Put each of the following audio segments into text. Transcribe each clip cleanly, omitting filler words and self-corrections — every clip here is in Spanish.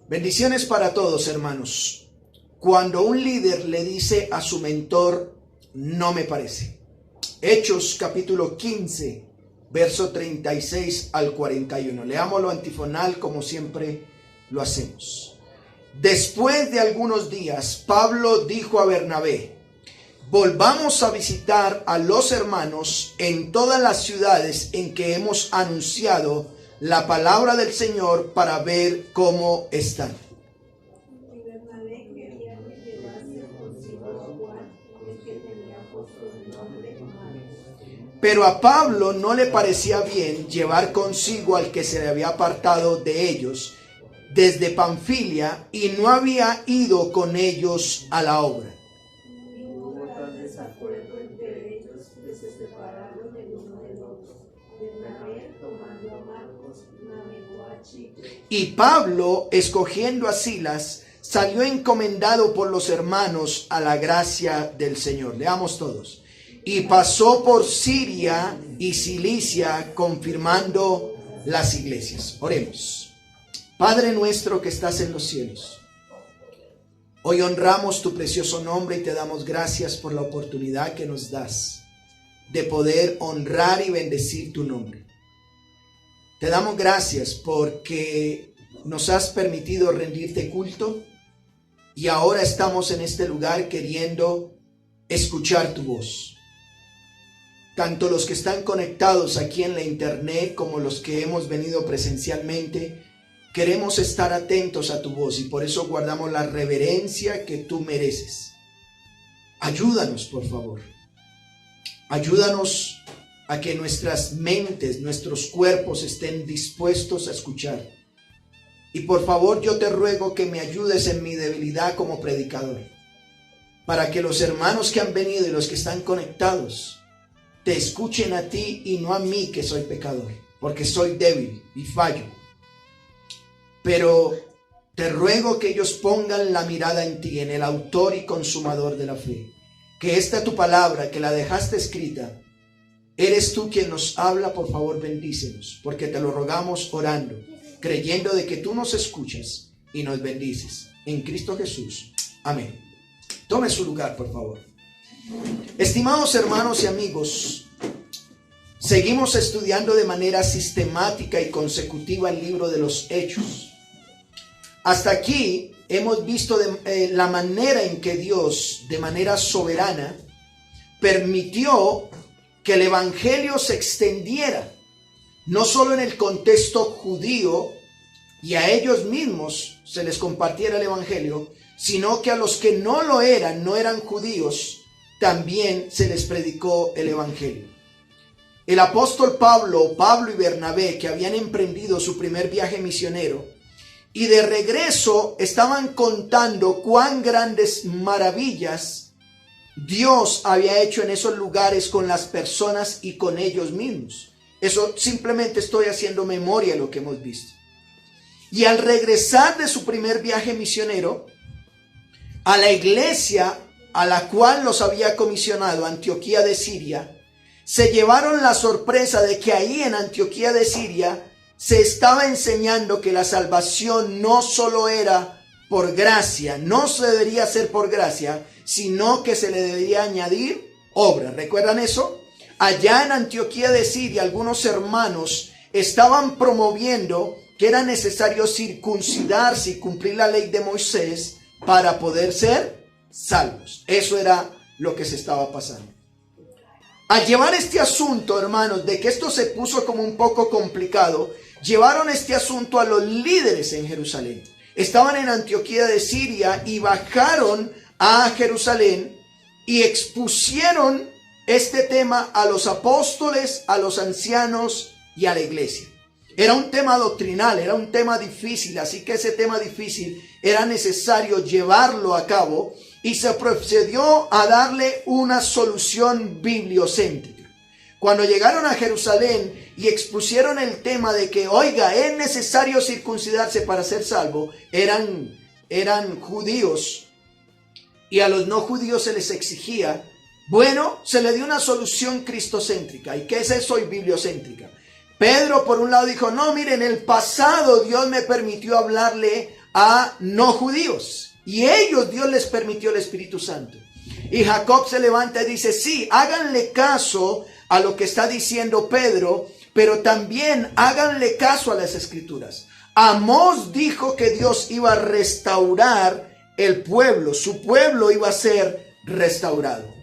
Bendiciones para todos, hermanos. Cuando un líder le dice a su mentor, no me parece. Hechos capítulo 15, verso 36 al 41. Leámoslo antifonal como siempre lo hacemos. Después de algunos días, Pablo dijo a Bernabé, volvamos a visitar a los hermanos en todas las ciudades en que hemos anunciado la palabra del Señor para ver cómo están. Pero a Pablo no le parecía bien llevar consigo al que se le había apartado de ellos desde Panfilia y no había ido con ellos a la obra. Y Pablo, escogiendo a Silas, salió encomendado por los hermanos a la gracia del Señor. Leamos todos. Y pasó por Siria y Cilicia, confirmando las iglesias. Oremos. Padre nuestro que estás en los cielos, hoy honramos tu precioso nombre y te damos gracias por la oportunidad que nos das de poder honrar y bendecir tu nombre. Te damos gracias porque nos has permitido rendirte culto y ahora estamos en este lugar queriendo escuchar tu voz. Tanto los que están conectados aquí en la internet como los que hemos venido presencialmente, queremos estar atentos a tu voz y por eso guardamos la reverencia que tú mereces. Ayúdanos, por favor. Ayúdanos a que nuestras mentes, nuestros cuerpos estén dispuestos a escuchar. Y por favor yo te ruego que me ayudes en mi debilidad como predicador, para que los hermanos que han venido y los que están conectados te escuchen a ti y no a mí que soy pecador, porque soy débil y fallo. Pero te ruego que ellos pongan la mirada en ti, en el autor y consumador de la fe. Que esta tu palabra, que la dejaste escrita, eres tú quien nos habla, por favor bendícenos, porque te lo rogamos orando, creyendo de que tú nos escuchas y nos bendices. En Cristo Jesús. Amén. Tome su lugar, por favor. Estimados hermanos y amigos, seguimos estudiando de manera sistemática y consecutiva el libro de los Hechos. Hasta aquí hemos visto la manera en que Dios, de manera soberana, permitió que el evangelio se extendiera, no solo en el contexto judío y a ellos mismos se les compartiera el evangelio, sino que a los que no lo eran, no eran judíos, también se les predicó el evangelio. El apóstol Pablo y Bernabé, que habían emprendido su primer viaje misionero, y de regreso estaban contando cuán grandes maravillas Dios había hecho en esos lugares con las personas y con ellos mismos. Eso simplemente estoy haciendo memoria de lo que hemos visto. Y al regresar de su primer viaje misionero, a la iglesia a la cual los había comisionado, Antioquía de Siria, se llevaron la sorpresa de que ahí en Antioquía de Siria se estaba enseñando que la salvación no solo era por gracia, no se debería hacer por gracia, sino que se le debería añadir obra. ¿Recuerdan eso? Allá en Antioquía de Siria, algunos hermanos estaban promoviendo que era necesario circuncidarse y cumplir la ley de Moisés para poder ser salvos. Eso era lo que se estaba pasando. Al llevar este asunto, hermanos, de que esto se puso como un poco complicado, llevaron este asunto a los líderes en Jerusalén. Estaban en Antioquía de Siria y bajaron a Jerusalén y expusieron este tema a los apóstoles, a los ancianos y a la iglesia. Era un tema doctrinal, era un tema difícil, así que ese tema difícil era necesario llevarlo a cabo y se procedió a darle una solución bibliocéntrica. Cuando llegaron a Jerusalén y expusieron el tema de que, oiga, es necesario circuncidarse para ser salvo, eran judíos y a los no judíos se les exigía. Bueno, se le dio una solución cristocéntrica. ¿Y qué es eso? Y bibliocéntrica. Pedro por un lado dijo, no, miren, en el pasado Dios me permitió hablarle a no judíos. Y ellos, Dios les permitió el Espíritu Santo. Y Jacob se levanta y dice, sí, háganle caso a lo que está diciendo Pedro, pero también háganle caso a las Escrituras. Amós dijo que Dios iba a restaurar el pueblo, su pueblo iba a ser restaurado.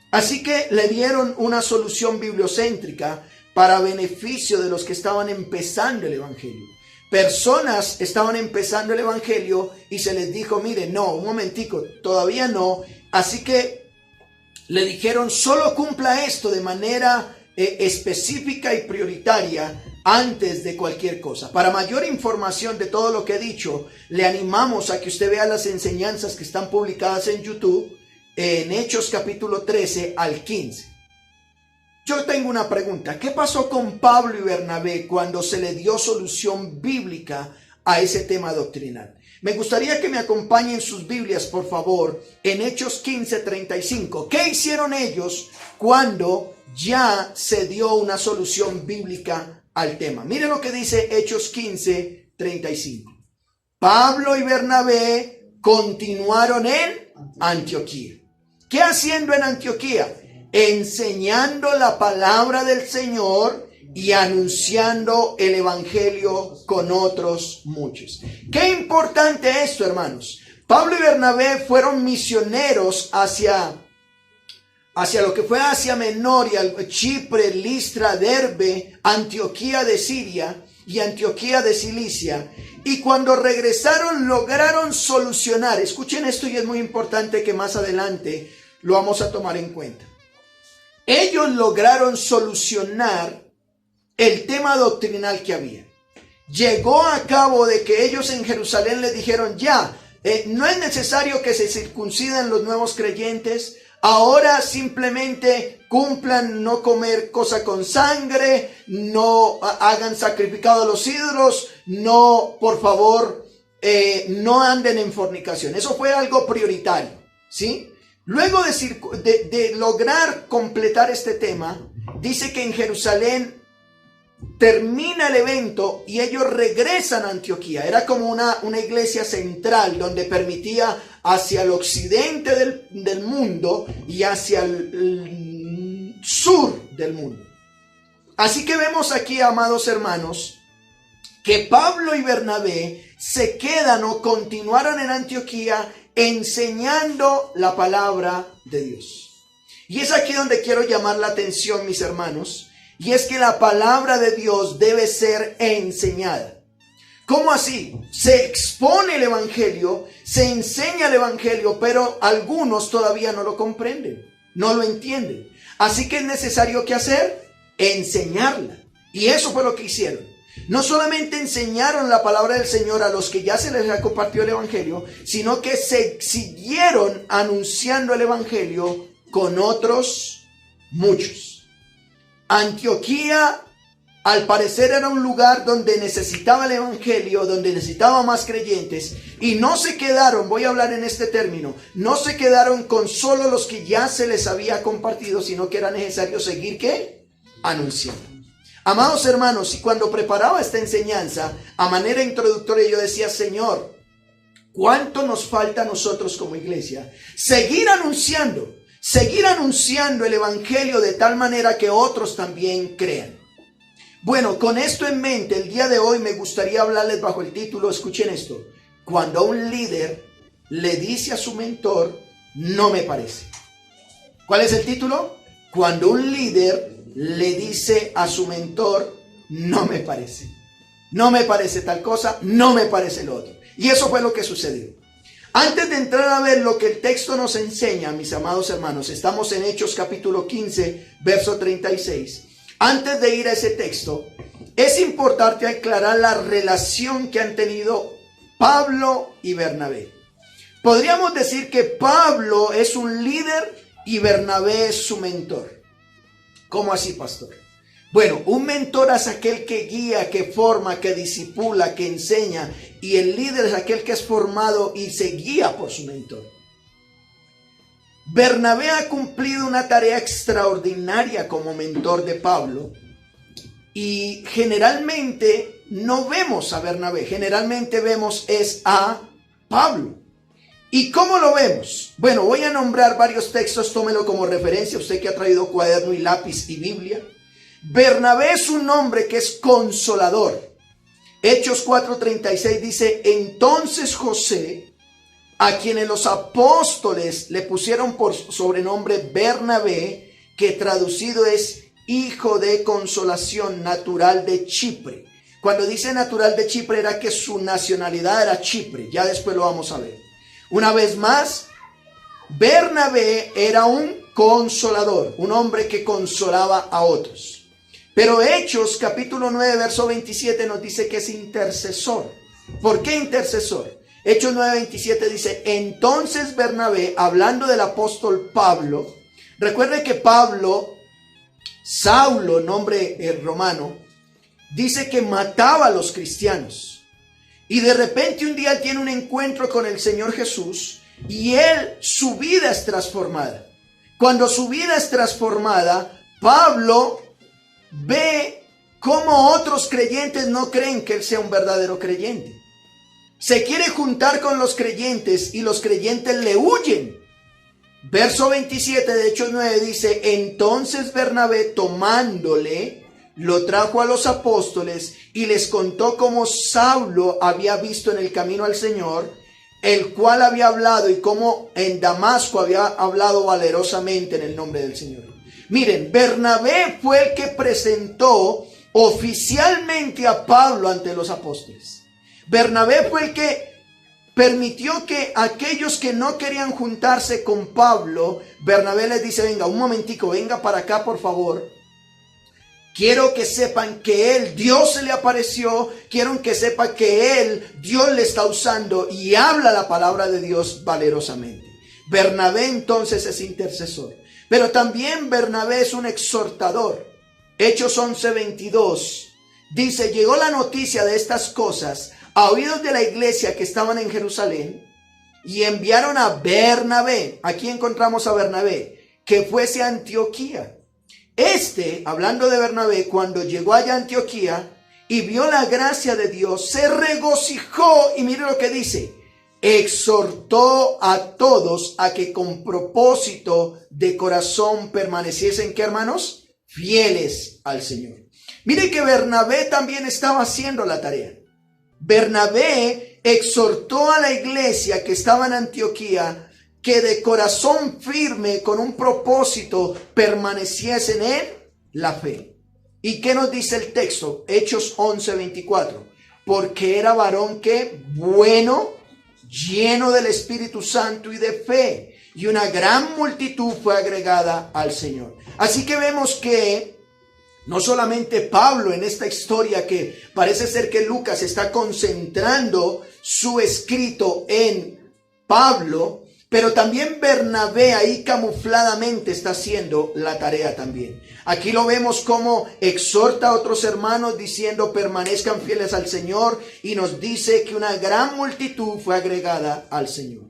Así que le dieron una solución bibliocéntrica para beneficio de los que estaban empezando el evangelio. Personas estaban empezando el evangelio y se les dijo, mire, no, un momentico, todavía no. Así que le dijeron, solo cumpla esto de manera específica y prioritaria antes de cualquier cosa. Para mayor información de todo lo que he dicho, le animamos a que usted vea las enseñanzas que están publicadas en YouTube, en Hechos capítulo 13 al 15. Yo tengo una pregunta. ¿Qué pasó con Pablo y Bernabé cuando se le dio solución bíblica a ese tema doctrinal? Me gustaría que me acompañen sus Biblias, por favor, en Hechos 15:35. ¿Qué hicieron ellos cuando ya se dio una solución bíblica al tema? Miren lo que dice Hechos 15:35. Pablo y Bernabé continuaron en Antioquía. ¿Qué haciendo en Antioquía? Enseñando la palabra del Señor y anunciando el evangelio con otros muchos. Qué importante esto, hermanos. Pablo y Bernabé fueron misioneros hacia lo que fue Asia Menor y Chipre, Listra, Derbe, Antioquía de Siria y Antioquía de Cilicia. Y cuando regresaron lograron solucionar. Escuchen esto y es muy importante que más adelante lo vamos a tomar en cuenta. Ellos lograron solucionar el tema doctrinal que había. Llegó a cabo de que ellos en Jerusalén les dijeron, no es necesario que se circunciden los nuevos creyentes, ahora simplemente cumplan no comer cosa con sangre, no hagan sacrificado a los ídolos, no, por favor, no anden en fornicación. Eso fue algo prioritario, ¿sí? Luego de lograr completar este tema, dice que en Jerusalén termina el evento y ellos regresan a Antioquía. Era como una iglesia central donde permitía hacia el occidente del mundo y hacia el sur del mundo. Así que vemos aquí, amados hermanos, que Pablo y Bernabé se quedan o continuaron en Antioquía enseñando la palabra de Dios. Y es aquí donde quiero llamar la atención, mis hermanos, y es que la palabra de Dios debe ser enseñada. ¿Cómo así? Se expone el evangelio, se enseña el evangelio, pero algunos todavía no lo comprenden, no lo entienden. Así que es necesario, ¿qué hacer? Enseñarla. Y eso fue lo que hicieron. No solamente enseñaron la palabra del Señor a los que ya se les compartió el evangelio, sino que se siguieron anunciando el evangelio con otros muchos. Antioquía, al parecer, era un lugar donde necesitaba el evangelio, donde necesitaba más creyentes, y no se quedaron, voy a hablar en este término, no se quedaron con solo los que ya se les había compartido, sino que era necesario seguir, ¿qué? Anunciando. Amados hermanos, y cuando preparaba esta enseñanza, a manera introductoria yo decía, Señor, ¿cuánto nos falta a nosotros como iglesia? Seguir anunciando el evangelio de tal manera que otros también crean. Bueno, con esto en mente, el día de hoy me gustaría hablarles bajo el título, escuchen esto, cuando un líder le dice a su mentor, no me parece. ¿Cuál es el título? Cuando un líder le dice a su mentor, no me parece tal cosa, no me parece lo otro. Y eso fue lo que sucedió. Antes de entrar a ver lo que el texto nos enseña, mis amados hermanos, estamos en Hechos capítulo 15, verso 36. Antes de ir a ese texto, es importante aclarar la relación que han tenido Pablo y Bernabé. Podríamos decir que Pablo es un líder y Bernabé es su mentor. ¿Cómo así, pastor? Bueno, un mentor es aquel que guía, que forma, que discipula, que enseña. Y el líder es aquel que es formado y se guía por su mentor. Bernabé ha cumplido una tarea extraordinaria como mentor de Pablo. Y generalmente no vemos a Bernabé, generalmente vemos es a Pablo. ¿Y cómo lo vemos? Bueno, voy a nombrar varios textos, tómelo como referencia, usted que ha traído cuaderno y lápiz y Biblia. Bernabé es un nombre que es consolador. Hechos 4:36 dice, entonces José, a quienes los apóstoles le pusieron por sobrenombre Bernabé, que traducido es hijo de consolación, natural de Chipre. Cuando dice natural de Chipre era que su nacionalidad era Chipre, ya después lo vamos a ver. Una vez más, Bernabé era un consolador, un hombre que consolaba a otros. Pero Hechos capítulo 9 verso 27 nos dice que es intercesor. ¿Por qué intercesor? Hechos 9:27 dice, entonces Bernabé, hablando del apóstol Pablo, recuerde que Pablo, Saulo, nombre romano, dice que mataba a los cristianos. Y de repente un día tiene un encuentro con el Señor Jesús y su vida es transformada. Cuando su vida es transformada, Pablo ve cómo otros creyentes no creen que él sea un verdadero creyente. Se quiere juntar con los creyentes y los creyentes le huyen. Verso 27 de Hechos 9 dice, entonces Bernabé tomándole, lo trajo a los apóstoles y les contó cómo Saulo había visto en el camino al Señor, el cual había hablado y cómo en Damasco había hablado valerosamente en el nombre del Señor. Miren, Bernabé fue el que presentó oficialmente a Pablo ante los apóstoles. Bernabé fue el que permitió que aquellos que no querían juntarse con Pablo, Bernabé les dice, venga, un momentico, venga para acá por favor. Quiero que sepan que Dios se le apareció. Quiero que sepan que Dios le está usando y habla la palabra de Dios valerosamente. Bernabé entonces es intercesor. Pero también Bernabé es un exhortador. Hechos 11:22 dice, llegó la noticia de estas cosas a oídos de la iglesia que estaban en Jerusalén y enviaron a Bernabé. Aquí encontramos a Bernabé, que fuese a Antioquía. Hablando de Bernabé, cuando llegó allá a Antioquía y vio la gracia de Dios, se regocijó y mire lo que dice, exhortó a todos a que con propósito de corazón permaneciesen, ¿qué hermanos? Fieles al Señor. Mire que Bernabé también estaba haciendo la tarea. Bernabé exhortó a la iglesia que estaba en Antioquía que de corazón firme, con un propósito, permaneciesen en la fe. ¿Y qué nos dice el texto? Hechos 11:24. Porque era varón que bueno, lleno del Espíritu Santo y de fe, y una gran multitud fue agregada al Señor. Así que vemos que no solamente Pablo en esta historia, que parece ser que Lucas está concentrando su escrito en Pablo, pero también Bernabé ahí camufladamente está haciendo la tarea también. Aquí lo vemos como exhorta a otros hermanos diciendo permanezcan fieles al Señor, y nos dice que una gran multitud fue agregada al Señor.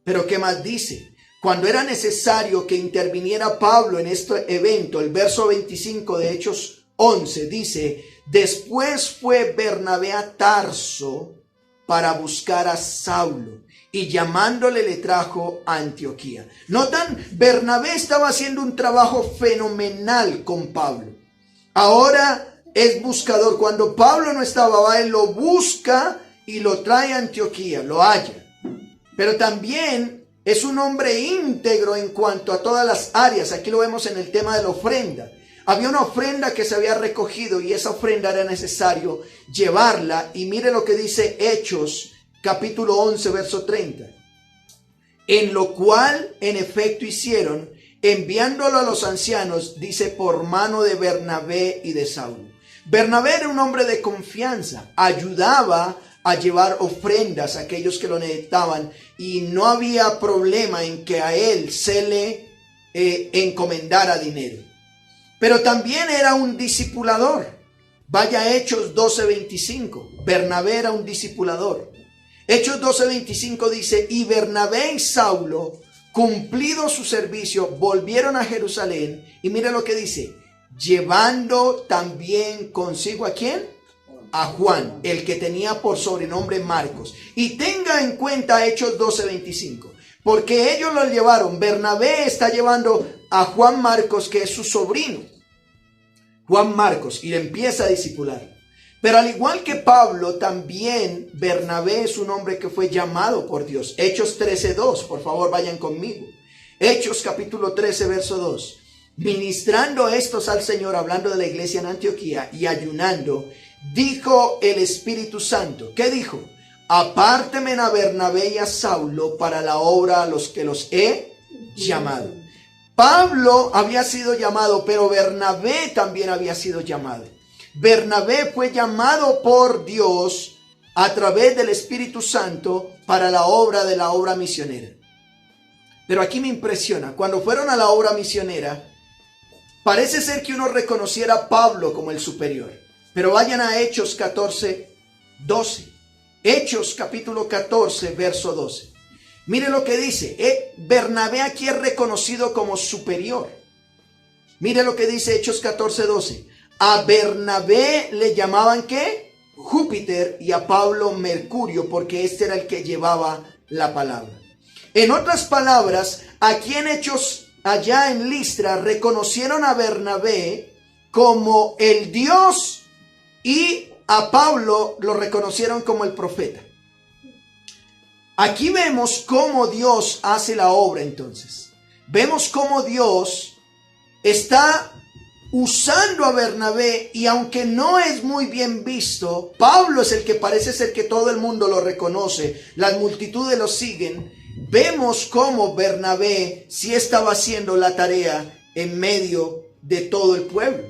Pero ¿qué más dice? Cuando era necesario que interviniera Pablo en este evento, el verso 25 de Hechos 11 dice, después fue Bernabé a Tarso para buscar a Saulo, y llamándole le trajo a Antioquía. Notan, Bernabé estaba haciendo un trabajo fenomenal con Pablo. Ahora es buscador. Cuando Pablo no estaba, va, él lo busca y lo trae a Antioquía, lo halla. Pero también es un hombre íntegro en cuanto a todas las áreas. Aquí lo vemos en el tema de la ofrenda. Había una ofrenda que se había recogido y esa ofrenda era necesario llevarla. Y mire lo que dice Hechos capítulo 11, verso 30. En lo cual, en efecto, hicieron, enviándolo a los ancianos, dice, por mano de Bernabé y de Saulo. Bernabé era un hombre de confianza, ayudaba a llevar ofrendas a aquellos que lo necesitaban, y no había problema en que a él se le encomendara dinero. Pero también era un discipulador. Vaya Hechos 12:25. Bernabé era un discipulador. Hechos 12:25 dice, y Bernabé y Saulo, cumplido su servicio, volvieron a Jerusalén. Y mire lo que dice, llevando también consigo ¿a quién? a Juan, el que tenía por sobrenombre Marcos. Y tenga en cuenta Hechos 12:25, porque ellos lo llevaron. Bernabé está llevando a Juan Marcos, que es su sobrino, Juan Marcos, y le empieza a discipular. Pero al igual que Pablo, también Bernabé es un hombre que fue llamado por Dios. Hechos 13:2, por favor vayan conmigo. Hechos capítulo 13, verso 2. Ministrando estos al Señor, hablando de la iglesia en Antioquía y ayunando, dijo el Espíritu Santo. ¿Qué dijo? Apártenme a Bernabé y a Saulo para la obra a los que los he llamado. Pablo había sido llamado, pero Bernabé también había sido llamado. Bernabé fue llamado por Dios a través del Espíritu Santo para la obra misionera. Pero aquí me impresiona, cuando fueron a la obra misionera, parece ser que uno reconociera a Pablo como el superior. Pero vayan a Hechos 14:12. Hechos capítulo 14, verso 12. Mire lo que dice. Bernabé aquí es reconocido como superior. Mire lo que dice Hechos 14:12. A Bernabé le llamaban ¿qué? Júpiter, y a Pablo Mercurio, porque este era el que llevaba la palabra. En otras palabras, aquí en Hechos, allá en Listra, reconocieron a Bernabé como el Dios y a Pablo lo reconocieron como el profeta. Aquí vemos cómo Dios hace la obra entonces. Vemos cómo Dios está usando a Bernabé, y aunque no es muy bien visto, Pablo es el que parece ser que todo el mundo lo reconoce, las multitudes lo siguen. Vemos cómo Bernabé sí estaba haciendo la tarea en medio de todo el pueblo.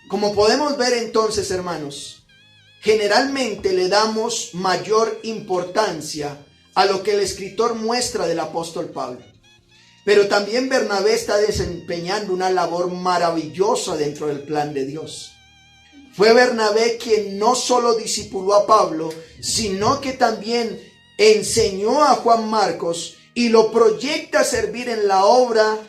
Como podemos ver entonces, hermanos, generalmente le damos mayor importancia a lo que el escritor muestra del apóstol Pablo. Pero también Bernabé está desempeñando una labor maravillosa dentro del plan de Dios. Fue Bernabé quien no solo discipuló a Pablo, sino que también enseñó a Juan Marcos y lo proyecta a servir en la obra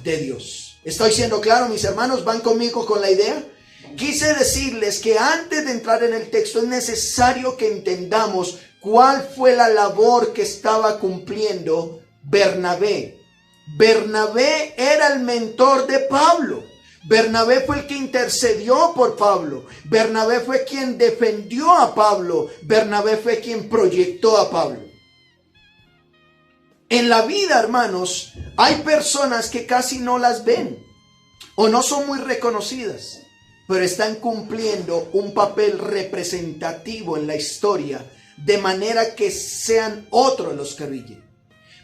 de Dios. ¿Estoy siendo claro, mis hermanos? ¿Van conmigo con la idea? Quise decirles que antes de entrar en el texto es necesario que entendamos cuál fue la labor que estaba cumpliendo Bernabé. Bernabé era el mentor de Pablo. Bernabé fue el que intercedió por Pablo. Bernabé fue quien defendió a Pablo. Bernabé fue quien proyectó a Pablo. En la vida, hermanos, hay personas que casi no las ven o no son muy reconocidas, pero están cumpliendo un papel representativo en la historia, de manera que sean otros los que brillen.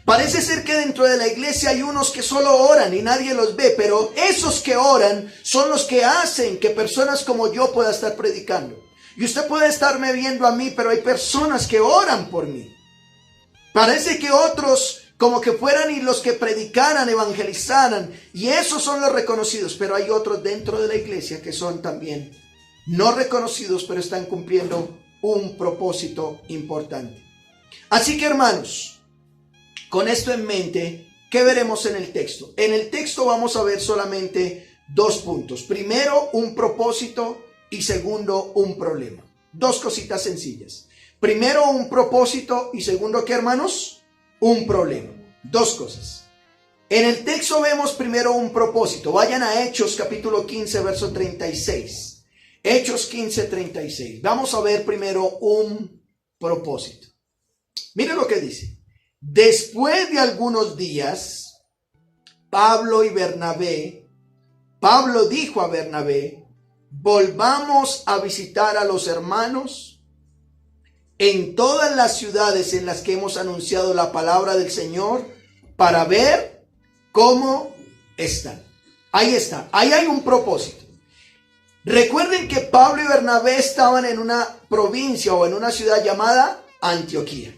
Parece ser que dentro de la iglesia hay unos que solo oran y nadie los ve, pero esos que oran son los que hacen que personas como yo pueda estar predicando. Y usted puede estarme viendo a mí, pero hay personas que oran por mí. Parece que otros como que fueran y los que predicaran, evangelizaran, y esos son los reconocidos, pero hay otros dentro de la iglesia que son también no reconocidos, pero están cumpliendo un propósito importante. Así que, hermanos, con esto en mente, ¿qué veremos en el texto? En el texto vamos a ver solamente dos puntos. Primero, un propósito, y segundo, un problema. Dos cositas sencillas. Primero, un propósito, y segundo, ¿qué, hermanos? Un problema. Dos cosas. En el texto vemos primero un propósito. Vayan a Hechos capítulo 15, verso 36. Hechos 15, 36. Vamos a ver primero un propósito. Mire lo que dice. Después de algunos días, Pablo dijo a Bernabé, volvamos a visitar a los hermanos en todas las ciudades en las que hemos anunciado la palabra del Señor para ver cómo están. Ahí está, ahí hay un propósito. Recuerden que Pablo y Bernabé estaban en una provincia o en una ciudad llamada Antioquía.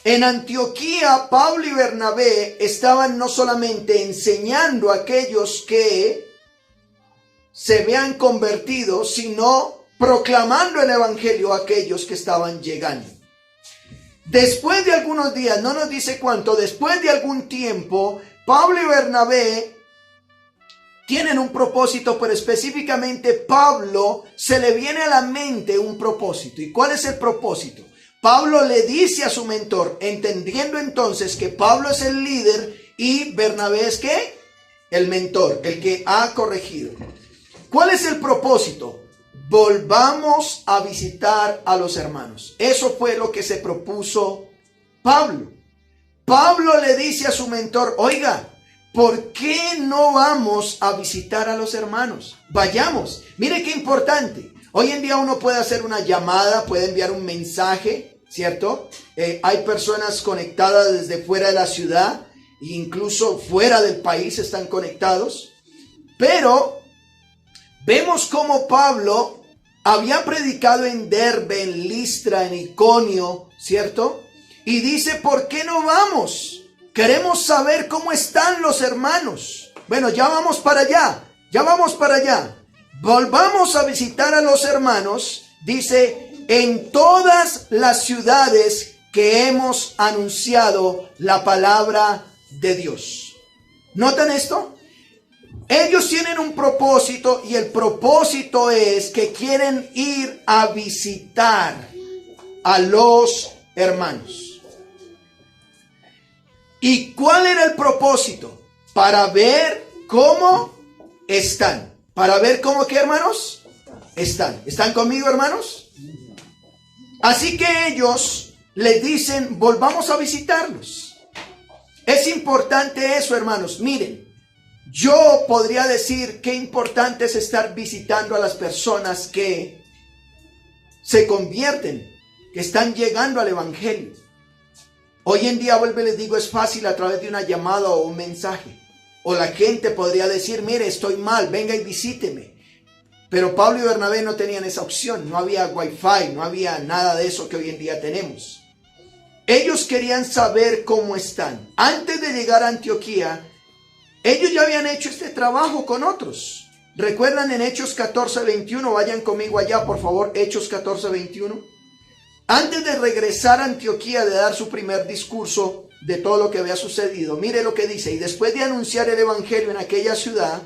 En Antioquía, Pablo y Bernabé estaban no solamente enseñando a aquellos que se vean convertidos, sino proclamando el evangelio a aquellos que estaban llegando. Después de algunos días, no nos dice cuánto, después de algún tiempo, Pablo y Bernabé tienen un propósito, pero específicamente Pablo se le viene a la mente un propósito. ¿Y cuál es el propósito? Pablo le dice a su mentor, entendiendo entonces que Pablo es el líder y Bernabé es ¿qué? El mentor, el que ha corregido. ¿Cuál es el propósito? Volvamos a visitar a los hermanos. Eso fue lo que se propuso Pablo. Pablo le dice a su mentor, oiga, ¿por qué no vamos a visitar a los hermanos? Vayamos. Mire qué importante. Hoy en día uno puede hacer una llamada, puede enviar un mensaje, ¿cierto? Hay personas conectadas desde fuera de la ciudad, incluso fuera del país están conectados. Pero vemos cómo Pablo había predicado en Derbe, en Listra, en Iconio, ¿cierto? Y dice, ¿por qué no vamos? Queremos saber cómo están los hermanos. Bueno, ya vamos para allá, Volvamos a visitar a los hermanos, dice, en todas las ciudades que hemos anunciado la palabra de Dios. ¿Notan esto? Ellos tienen un propósito y el propósito es que quieren ir a visitar a los hermanos. ¿Y cuál era el propósito? Para ver cómo están. ¿Para ver cómo qué, hermanos? Están. ¿Están conmigo, hermanos? Así que ellos les dicen, volvamos a visitarlos. Es importante eso, hermanos. Miren. Yo podría decir qué importante es estar visitando a las personas que se convierten, que están llegando al evangelio. Hoy en día, vuelvo y les digo, es fácil a través de una llamada o un mensaje. O la gente podría decir, mire, estoy mal, venga y visíteme. Pero Pablo y Bernabé no tenían esa opción. No había wifi, no había nada de eso que hoy en día tenemos. Ellos querían saber cómo están. Antes de llegar a Antioquía, ellos ya habían hecho este trabajo con otros. ¿Recuerdan en Hechos 14:21? Vayan conmigo allá, por favor, Hechos 14:21. Antes de regresar a Antioquía, de dar su primer discurso de todo lo que había sucedido, mire lo que dice. Y después de anunciar el evangelio en aquella ciudad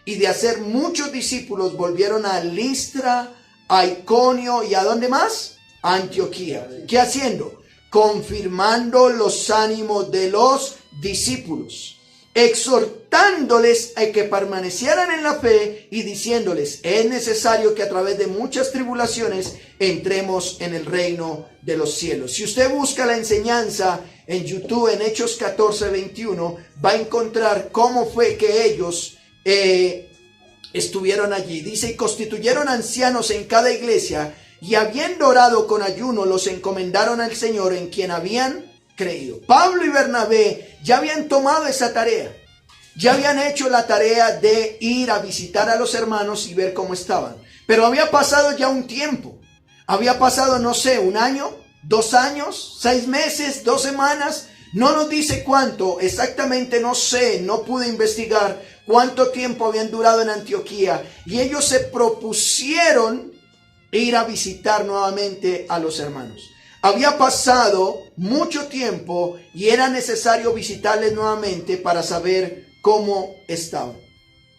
y de hacer muchos discípulos, volvieron a Listra, a Iconio y ¿a dónde más? A Antioquía. ¿Qué haciendo? Confirmando los ánimos de los discípulos, exhortándoles a que permanecieran en la fe y diciéndoles, es necesario que a través de muchas tribulaciones entremos en el reino de los cielos. Si usted busca la enseñanza en YouTube, en Hechos 14:21, va a encontrar cómo fue que ellos estuvieron allí. Dice, y constituyeron ancianos en cada iglesia, y habiendo orado con ayuno, los encomendaron al Señor en quien habían creído. Pablo y Bernabé ya habían tomado esa tarea. Ya habían hecho la tarea de ir a visitar a los hermanos y ver cómo estaban. Pero había pasado ya un tiempo. Había pasado, no sé, 1 año, 2 años, 6 meses, 2 semanas. No nos dice cuánto, exactamente no sé, no pude investigar cuánto tiempo habían durado en Antioquía. Y ellos se propusieron ir a visitar nuevamente a los hermanos. Había pasado mucho tiempo y era necesario visitarles nuevamente para saber cómo estaban.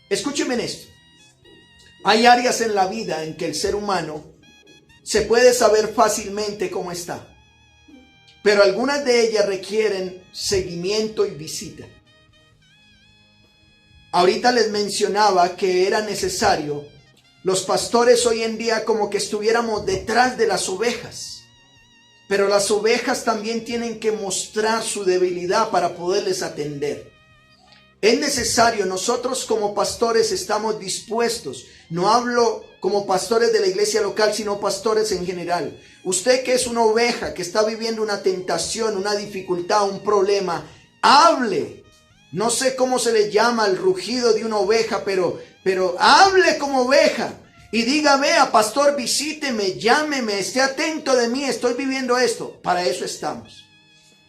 Escúchenme en esto. Hay áreas en la vida en que el ser humano se puede saber fácilmente cómo está, pero algunas de ellas requieren seguimiento y visita. Ahorita les mencionaba que era necesario, los pastores hoy en día como que estuviéramos detrás de las ovejas. Pero las ovejas también tienen que mostrar su debilidad para poderles atender. Es necesario, nosotros como pastores estamos dispuestos. No hablo como pastores de la iglesia local, sino pastores en general. Usted que es una oveja, que está viviendo una tentación, una dificultad, un problema, hable. No sé cómo se le llama el rugido de una oveja, pero hable como oveja. Y diga, vea, pastor, visíteme, llámeme, esté atento de mí, estoy viviendo esto. Para eso estamos.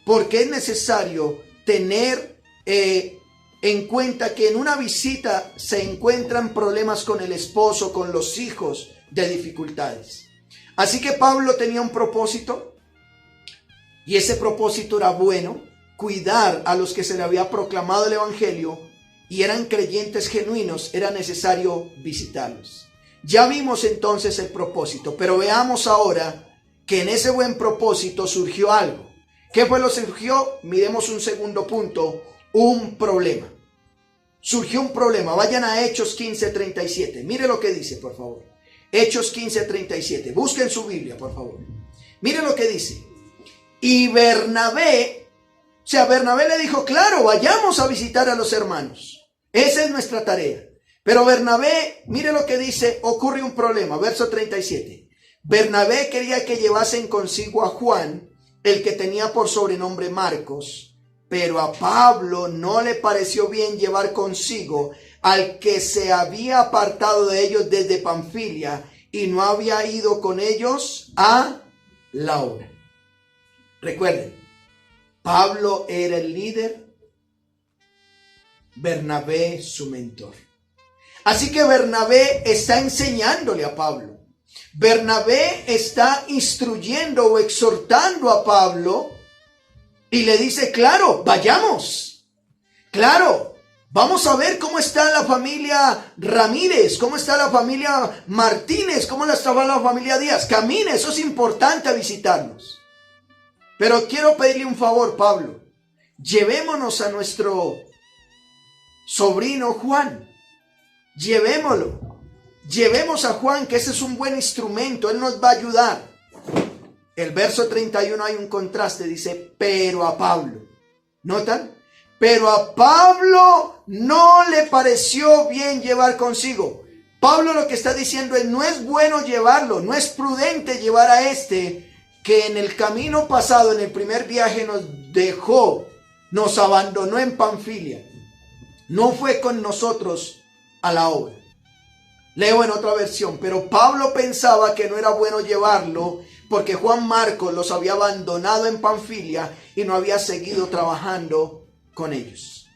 Porque es necesario tener en cuenta que en una visita se encuentran problemas con el esposo, con los hijos, de dificultades. Así que Pablo tenía un propósito, y ese propósito era bueno, cuidar a los que se le había proclamado el evangelio y eran creyentes genuinos, era necesario visitarlos. Ya vimos entonces el propósito, pero veamos ahora que en ese buen propósito surgió algo. ¿Qué fue lo que surgió? Miremos un segundo punto, un problema. Surgió un problema. Vayan a Hechos 15:37. Mire lo que dice, por favor. Hechos 15:37. Busquen su Biblia, por favor. Mire lo que dice. Y Bernabé, Bernabé le dijo, claro, vayamos a visitar a los hermanos. Esa es nuestra tarea. Pero Bernabé, mire lo que dice, ocurre un problema. Verso 37. Bernabé quería que llevasen consigo a Juan, el que tenía por sobrenombre Marcos, pero a Pablo no le pareció bien llevar consigo al que se había apartado de ellos desde Panfilia y no había ido con ellos a la obra. Recuerden, Pablo era el líder, Bernabé su mentor. Así que Bernabé está enseñándole a Pablo. Bernabé está instruyendo o exhortando a Pablo y le dice, claro, vayamos. Claro, vamos a ver cómo está la familia Ramírez, cómo está la familia Martínez, cómo está la familia Díaz. Camine, eso es importante visitarnos. Pero quiero pedirle un favor, Pablo. Llevémonos a nuestro sobrino Juan. Llevémoslo. Llevemos a Juan, que ese es un buen instrumento, él nos va a ayudar. El verso 31 hay un contraste, dice, pero a Pablo. ¿Notan? Pero a Pablo no le pareció bien llevar consigo. Pablo lo que está diciendo es, no es bueno llevarlo, no es prudente llevar a este, que en el camino pasado, en el primer viaje nos dejó, nos abandonó en Panfilia. No fue con nosotros a la obra. Leo en otra versión, pero Pablo pensaba que no era bueno llevarlo porque Juan Marcos los había abandonado en Panfilia y no había seguido trabajando con ellos.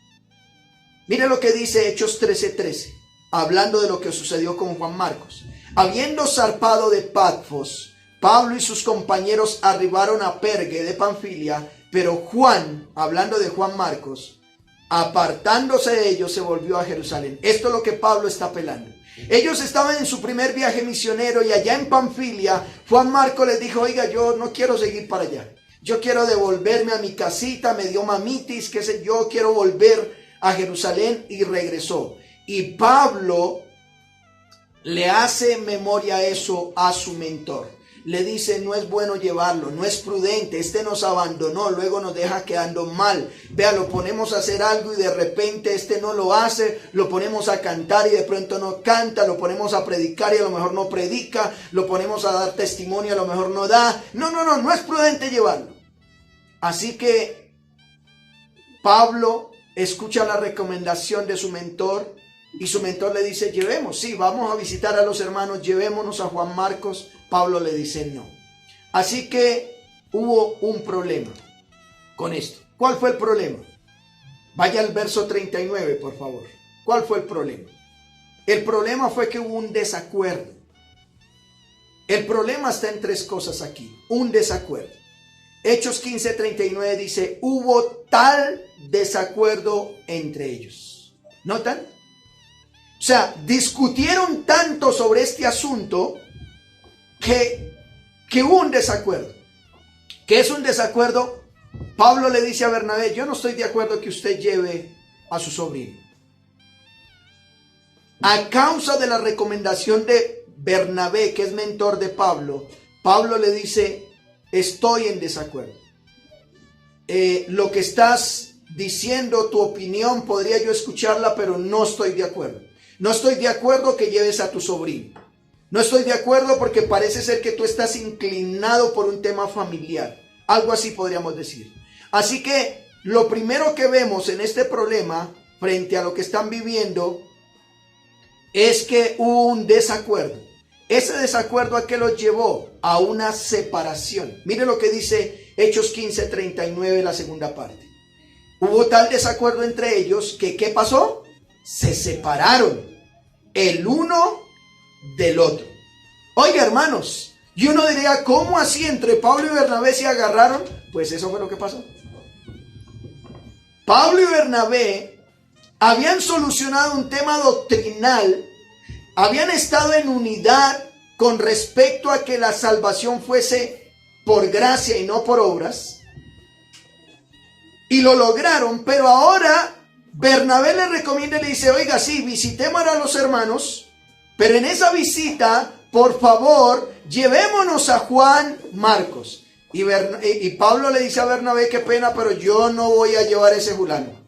Mire lo que dice Hechos 13:13, hablando de lo que sucedió con Juan Marcos. Habiendo zarpado de Patfos, Pablo y sus compañeros arribaron a Perge de Panfilia, pero Juan, hablando de Juan Marcos, apartándose de ellos, se volvió a Jerusalén. Esto es lo que Pablo está apelando. Ellos estaban en su primer viaje misionero y allá en Panfilia, Juan Marcos les dijo, oiga, yo no quiero seguir para allá. Yo quiero devolverme a mi casita, me dio mamitis, qué sé yo, quiero volver a Jerusalén, y regresó. Y Pablo le hace memoria eso a su mentor. Le dice, no es bueno llevarlo, no es prudente, este nos abandonó, luego nos deja quedando mal. Vea, lo ponemos a hacer algo y de repente este no lo hace, lo ponemos a cantar y de pronto no canta, lo ponemos a predicar y a lo mejor no predica, lo ponemos a dar testimonio y a lo mejor no da. No es prudente llevarlo. Así que Pablo escucha la recomendación de su mentor y su mentor le dice, llevemos, sí, vamos a visitar a los hermanos, llevémonos a Juan Marcos. Pablo le dice no. Así que hubo un problema con esto. ¿Cuál fue el problema? Vaya al verso 39, por favor. ¿Cuál fue el problema? El problema fue que hubo un desacuerdo. El problema está en tres cosas aquí. Un desacuerdo. Hechos 15:39 dice, hubo tal desacuerdo entre ellos. ¿Notan? O sea, discutieron tanto sobre este asunto que hubo un desacuerdo. ¿Qué es un desacuerdo? Pablo le dice a Bernabé, yo no estoy de acuerdo que usted lleve a su sobrino. A causa de la recomendación de Bernabé, que es mentor de Pablo, Pablo le dice, estoy en desacuerdo. Lo que estás diciendo, tu opinión, podría yo escucharla, pero no estoy de acuerdo. No estoy de acuerdo que lleves a tu sobrino. No estoy de acuerdo porque parece ser que tú estás inclinado por un tema familiar. Algo así podríamos decir. Así que lo primero que vemos en este problema, frente a lo que están viviendo, es que hubo un desacuerdo. Ese desacuerdo, ¿a qué los llevó? A una separación. Mire lo que dice Hechos 15:39, la segunda parte. Hubo tal desacuerdo entre ellos que, ¿qué pasó? Se separaron el uno del otro. Oiga, hermanos, y uno diría, ¿cómo así entre Pablo y Bernabé se agarraron? Pues eso fue lo que pasó. Pablo y Bernabé habían solucionado un tema doctrinal, habían estado en unidad con respecto a que la salvación fuese por gracia y no por obras, y lo lograron. Pero ahora Bernabé le recomienda y le dice: oiga, sí, visitemos a los hermanos, pero en esa visita, por favor, llevémonos a Juan Marcos. Y Pablo le dice a Bernabé: qué pena, pero yo no voy a llevar ese fulano.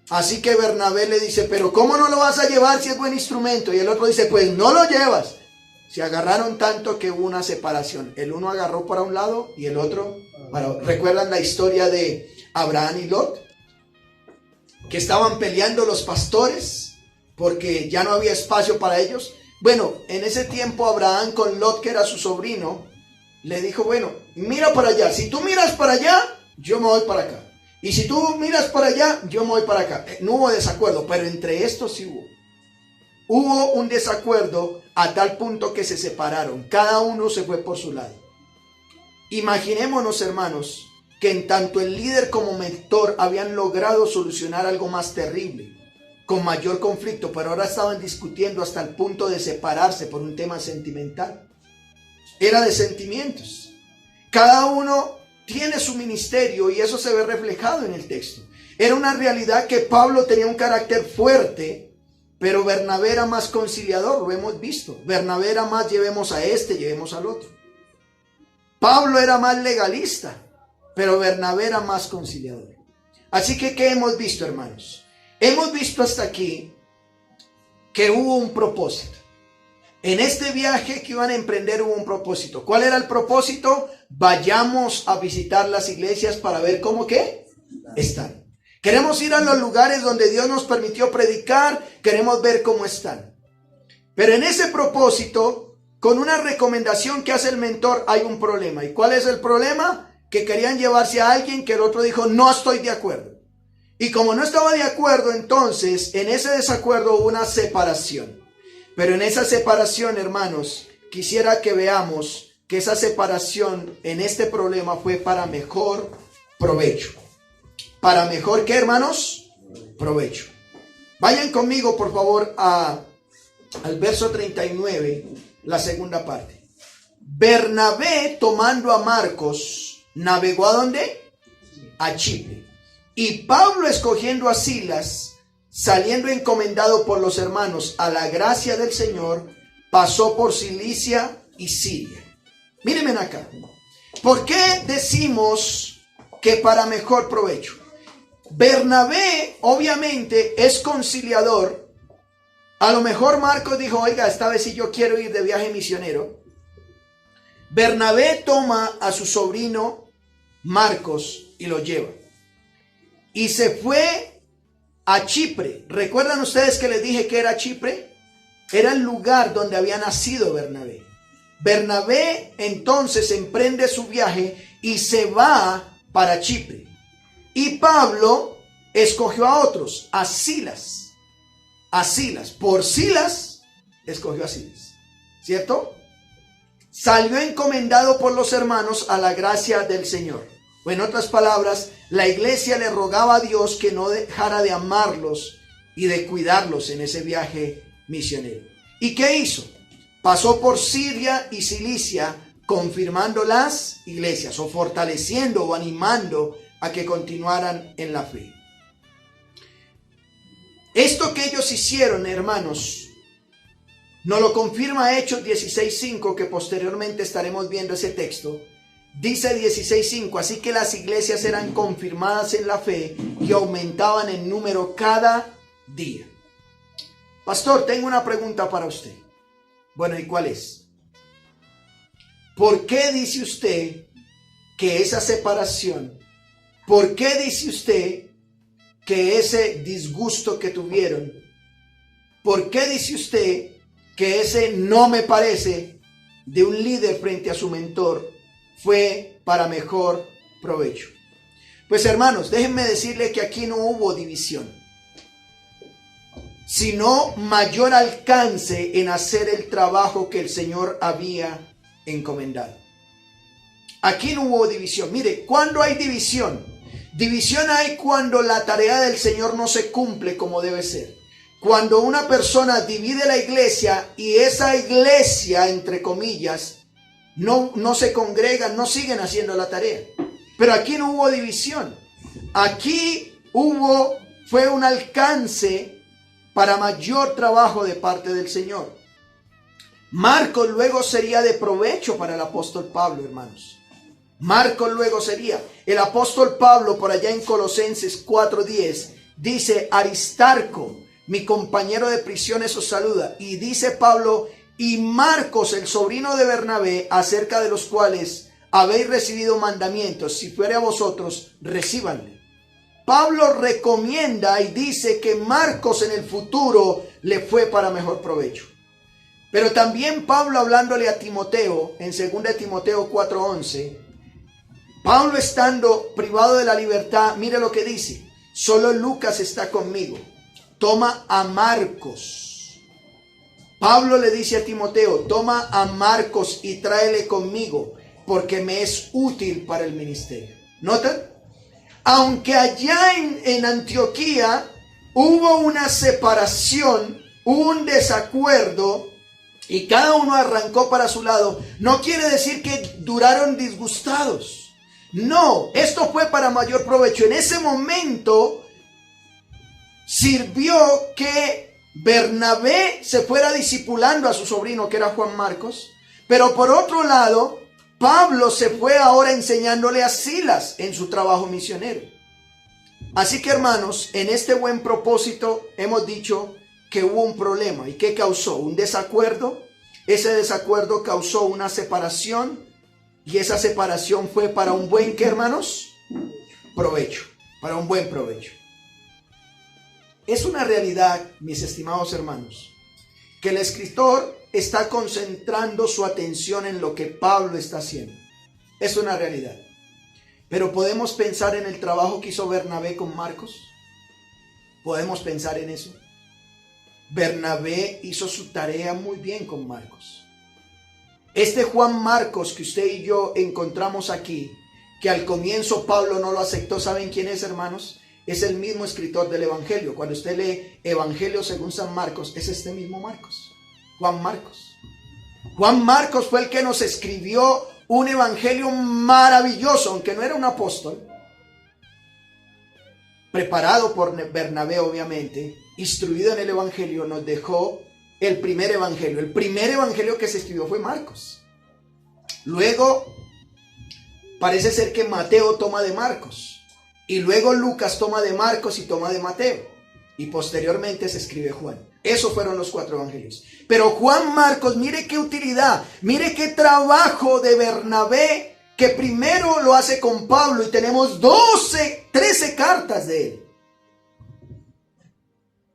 Así que Bernabé le dice: pero ¿cómo no lo vas a llevar si es buen instrumento? Y el otro dice: pues no lo llevas. Se agarraron tanto que hubo una separación. El uno agarró para un lado y el otro para otro. ¿Recuerdan la historia de Abraham y Lot? Que estaban peleando los pastores porque ya no había espacio para ellos. Bueno, en ese tiempo Abraham con Lot, que era su sobrino, le dijo: bueno, mira para allá. Si tú miras para allá, yo me voy para acá. Y si tú miras para allá, yo me voy para acá. No hubo desacuerdo, pero entre estos sí hubo. Hubo un desacuerdo a tal punto que se separaron. Cada uno se fue por su lado. Imaginémonos, hermanos, que en tanto el líder como mentor habían logrado solucionar algo más terrible, con mayor conflicto, pero ahora estaban discutiendo hasta el punto de separarse por un tema sentimental. Era de sentimientos. Cada uno tiene su ministerio y eso se ve reflejado en el texto. Era una realidad que Pablo tenía un carácter fuerte, pero Bernabé era más conciliador, lo hemos visto. Bernabé era más: llevemos a este, llevemos al otro. Pablo era más legalista, pero Bernabé era más conciliador. Así que, ¿qué hemos visto, hermanos? Hemos visto hasta aquí que hubo un propósito. En este viaje que iban a emprender hubo un propósito. ¿Cuál era el propósito? Vayamos a visitar las iglesias para ver cómo ¿qué? Están. Queremos ir a los lugares donde Dios nos permitió predicar. Queremos ver cómo están. Pero en ese propósito, con una recomendación que hace el mentor, hay un problema. ¿Y cuál es el problema? Que querían llevarse a alguien que el otro dijo: no estoy de acuerdo. Y como no estaba de acuerdo, entonces en ese desacuerdo hubo una separación. Pero en esa separación, hermanos, quisiera que veamos que esa separación en este problema fue para mejor provecho. ¿Para mejor qué, hermanos? Provecho. Vayan conmigo, por favor, al verso 39, la segunda parte. Bernabé, tomando a Marcos, navegó ¿a dónde? A Chipre. Y Pablo, escogiendo a Silas, saliendo encomendado por los hermanos a la gracia del Señor, pasó por Cilicia y Siria. Mírenme acá. ¿Por qué decimos que para mejor provecho? Bernabé obviamente es conciliador. A lo mejor Marcos dijo: oiga, esta vez sí yo quiero ir de viaje misionero. Bernabé toma a su sobrino Marcos y lo lleva. Y se fue a Chipre. ¿Recuerdan ustedes que les dije que era Chipre? Era el lugar donde había nacido Bernabé. Bernabé entonces emprende su viaje y se va para Chipre. Y Pablo escogió a otros, a Silas. A Silas. Por Silas escogió a Silas. ¿Cierto? Salió encomendado por los hermanos a la gracia del Señor. O en otras palabras, la iglesia le rogaba a Dios que no dejara de amarlos y de cuidarlos en ese viaje misionero. ¿Y qué hizo? Pasó por Siria y Cilicia, confirmando las iglesias, o fortaleciendo o animando a que continuaran en la fe. Esto que ellos hicieron, hermanos, nos lo confirma Hechos 16:5, que posteriormente estaremos viendo ese texto. Dice 16:5, así que las iglesias eran confirmadas en la fe y aumentaban en número cada día. Pastor, tengo una pregunta para usted. Bueno, ¿y cuál es? ¿Por qué dice usted que esa separación, por qué dice usted que ese disgusto que tuvieron, por qué dice usted que ese no me parece de un líder frente a su mentor fue para mejor provecho? Pues hermanos, déjenme decirle que aquí no hubo división, sino mayor alcance en hacer el trabajo que el Señor había encomendado. Aquí no hubo división. Mire, ¿cuándo hay división? División hay cuando la tarea del Señor no se cumple como debe ser. Cuando una persona divide la iglesia y esa iglesia, entre comillas, no se congregan, no siguen haciendo la tarea. Pero aquí no hubo división. Aquí fue un alcance para mayor trabajo de parte del Señor. Marcos luego sería de provecho para el apóstol Pablo, hermanos. Marcos luego sería. El apóstol Pablo, por allá en Colosenses 4:10, dice: Aristarco, mi compañero de prisiones, os saluda. Y dice Pablo: y Marcos, el sobrino de Bernabé, acerca de los cuales habéis recibido mandamientos, si fuere a vosotros, recíbanle. Pablo recomienda y dice que Marcos en el futuro le fue para mejor provecho. Pero también Pablo, hablándole a Timoteo, en 2 Timoteo 4:11, Pablo, estando privado de la libertad, mire lo que dice: solo Lucas está conmigo, toma a Marcos. Pablo le dice a Timoteo: toma a Marcos y tráele conmigo, porque me es útil para el ministerio. ¿Notan? Aunque allá en Antioquía hubo una separación, un desacuerdo, y cada uno arrancó para su lado, no quiere decir que duraron disgustados. No, esto fue para mayor provecho. En ese momento sirvió que Bernabé se fuera discipulando a su sobrino, que era Juan Marcos, pero por otro lado, Pablo se fue ahora enseñándole a Silas en su trabajo misionero. Así que, hermanos, en este buen propósito hemos dicho que hubo un problema. ¿Y qué causó? Un desacuerdo. Ese desacuerdo causó una separación, y esa separación fue para un buen, ¿qué, hermanos? Provecho. Para un buen provecho. Es una realidad, mis estimados hermanos, que el escritor está concentrando su atención en lo que Pablo está haciendo. Es una realidad. Pero podemos pensar en el trabajo que hizo Bernabé con Marcos. Podemos pensar en eso. Bernabé hizo su tarea muy bien con Marcos. Este Juan Marcos que usted y yo encontramos aquí, que al comienzo Pablo no lo aceptó, ¿saben quién es, hermanos? Es el mismo escritor del Evangelio. Cuando usted lee Evangelio según San Marcos, es este mismo Marcos, Juan Marcos. Juan Marcos fue el que nos escribió un evangelio maravilloso, aunque no era un apóstol, preparado por Bernabé, obviamente, instruido en el evangelio, nos dejó el primer evangelio. El primer evangelio que se escribió fue Marcos. Luego, parece ser que Mateo toma de Marcos, y luego Lucas toma de Marcos y toma de Mateo, y posteriormente se escribe Juan. Esos fueron los 4 evangelios. Pero Juan Marcos, mire qué utilidad, mire qué trabajo de Bernabé, que primero lo hace con Pablo, y tenemos 13 cartas de él.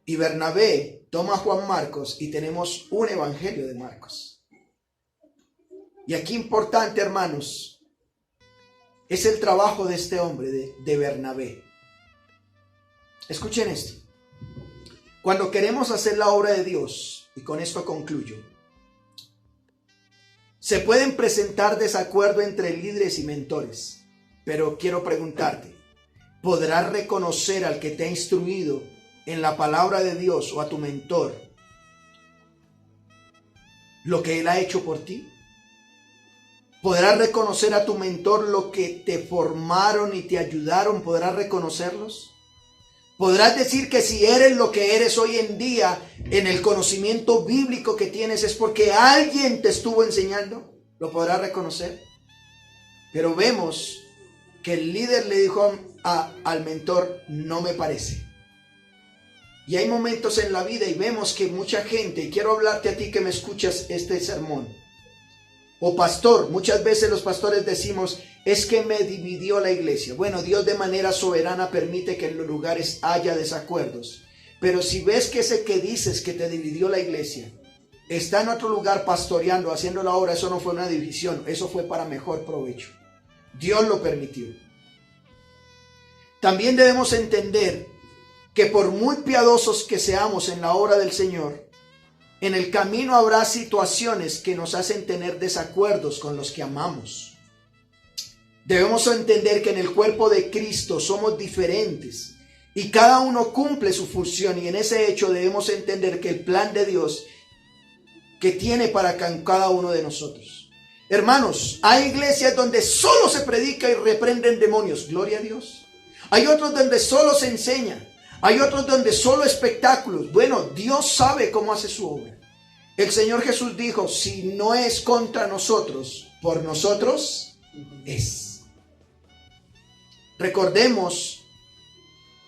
Y Bernabé toma a Juan Marcos y tenemos un evangelio de Marcos. Y aquí importante, hermanos, es el trabajo de este hombre, de Bernabé. Escuchen esto. Cuando queremos hacer la obra de Dios, y con esto concluyo, se pueden presentar desacuerdos entre líderes y mentores, pero quiero preguntarte, ¿podrás reconocer al que te ha instruido en la palabra de Dios o a tu mentor lo que él ha hecho por ti? ¿Podrás reconocer a tu mentor lo que te formaron y te ayudaron? ¿Podrás reconocerlos? ¿Podrás decir que si eres lo que eres hoy en día en el conocimiento bíblico que tienes es porque alguien te estuvo enseñando? ¿Lo podrás reconocer? Pero vemos que el líder le dijo al mentor: no me parece. Y hay momentos en la vida y vemos que mucha gente, y quiero hablarte a ti que me escuchas este sermón, o pastor, muchas veces los pastores decimos: es que me dividió la iglesia. Bueno, Dios de manera soberana permite que en los lugares haya desacuerdos. Pero si ves que ese que dices que te dividió la iglesia está en otro lugar pastoreando, haciendo la obra, eso no fue una división, eso fue para mejor provecho. Dios lo permitió. También debemos entender que por muy piadosos que seamos en la obra del Señor, en el camino habrá situaciones que nos hacen tener desacuerdos con los que amamos. Debemos entender que en el cuerpo de Cristo somos diferentes y cada uno cumple su función, y en ese hecho debemos entender que el plan de Dios que tiene para cada uno de nosotros. Hermanos, hay iglesias donde solo se predica y reprenden demonios, gloria a Dios. Hay otros donde solo se enseña, hay otros donde solo espectáculos. Bueno, Dios sabe cómo hace su obra. El Señor Jesús dijo, si no es contra nosotros, por nosotros es. Recordemos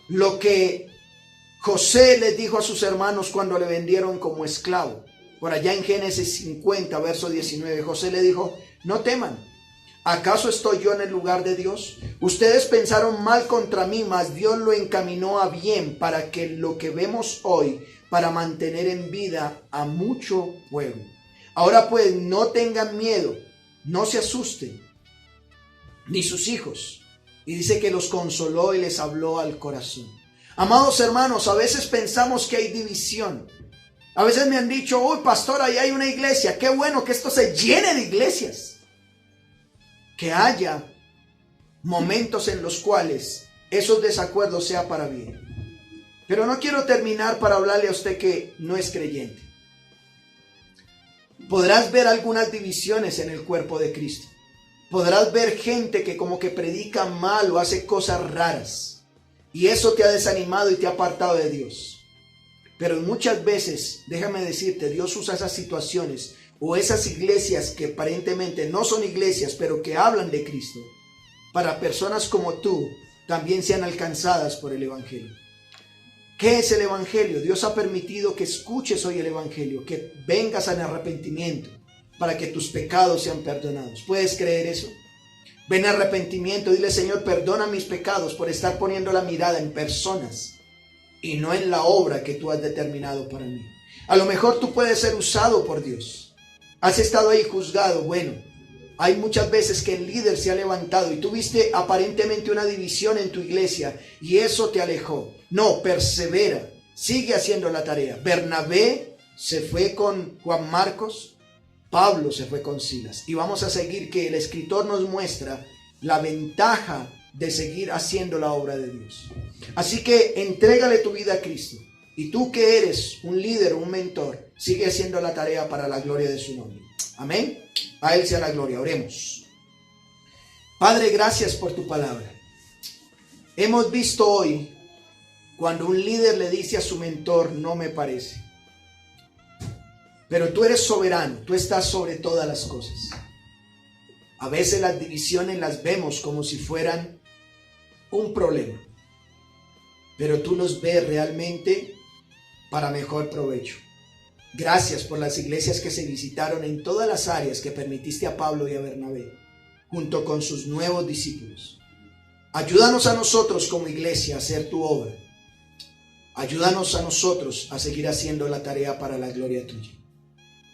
lo que José les dijo a sus hermanos cuando le vendieron como esclavo. Por allá en Génesis 50, verso 19, José le dijo, no teman, ¿acaso estoy yo en el lugar de Dios? Ustedes pensaron mal contra mí, mas Dios lo encaminó a bien para que lo que vemos hoy, para mantener en vida a mucho pueblo. Ahora pues, no tengan miedo, no se asusten, ni sus hijos. Y dice que los consoló y les habló al corazón. Amados hermanos, a veces pensamos que hay división. A veces me han dicho, uy, pastor, ahí hay una iglesia. Qué bueno que esto se llene de iglesias. Que haya momentos en los cuales esos desacuerdos sean para bien. Pero no quiero terminar para hablarle a usted que no es creyente. Podrás ver algunas divisiones en el cuerpo de Cristo. Podrás ver gente que como que predica mal o hace cosas raras. Y eso te ha desanimado y te ha apartado de Dios. Pero muchas veces, déjame decirte, Dios usa esas situaciones o esas iglesias que aparentemente no son iglesias, pero que hablan de Cristo, para personas como tú también sean alcanzadas por el Evangelio. ¿Qué es el Evangelio? Dios ha permitido que escuches hoy el Evangelio, que vengas al arrepentimiento, para que tus pecados sean perdonados. ¿Puedes creer eso? Ven a arrepentimiento, dile, Señor, perdona mis pecados por estar poniendo la mirada en personas y no en la obra que tú has determinado para mí. A lo mejor tú puedes ser usado por Dios. Has estado ahí juzgado. Bueno, hay muchas veces que el líder se ha levantado y tú viste aparentemente una división en tu iglesia y eso te alejó. No, persevera, sigue haciendo la tarea. Bernabé se fue con Juan Marcos, Pablo se fue con Silas, y vamos a seguir que el escritor nos muestra la ventaja de seguir haciendo la obra de Dios. Así que entrégale tu vida a Cristo, y tú que eres un líder, un mentor, sigue haciendo la tarea para la gloria de su nombre. Amén. A Él sea la gloria. Oremos. Padre, gracias por tu palabra. Hemos visto hoy cuando un líder le dice a su mentor, no me parece. Pero tú eres soberano, tú estás sobre todas las cosas. A veces las divisiones las vemos como si fueran un problema, pero tú los ves realmente para mejor provecho. Gracias por las iglesias que se visitaron en todas las áreas que permitiste a Pablo y a Bernabé, junto con sus nuevos discípulos. Ayúdanos a nosotros como iglesia a hacer tu obra. Ayúdanos a nosotros a seguir haciendo la tarea para la gloria tuya.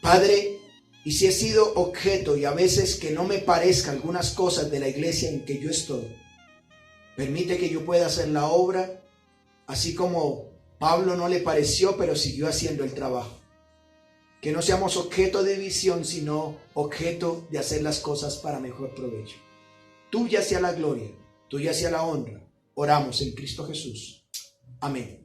Padre, y si he sido objeto y a veces que no me parezca algunas cosas de la iglesia en que yo estoy, permite que yo pueda hacer la obra, así como Pablo no le pareció, pero siguió haciendo el trabajo. Que no seamos objeto de división, sino objeto de hacer las cosas para mejor provecho. Tuya sea la gloria, tuya sea la honra. Oramos en Cristo Jesús. Amén.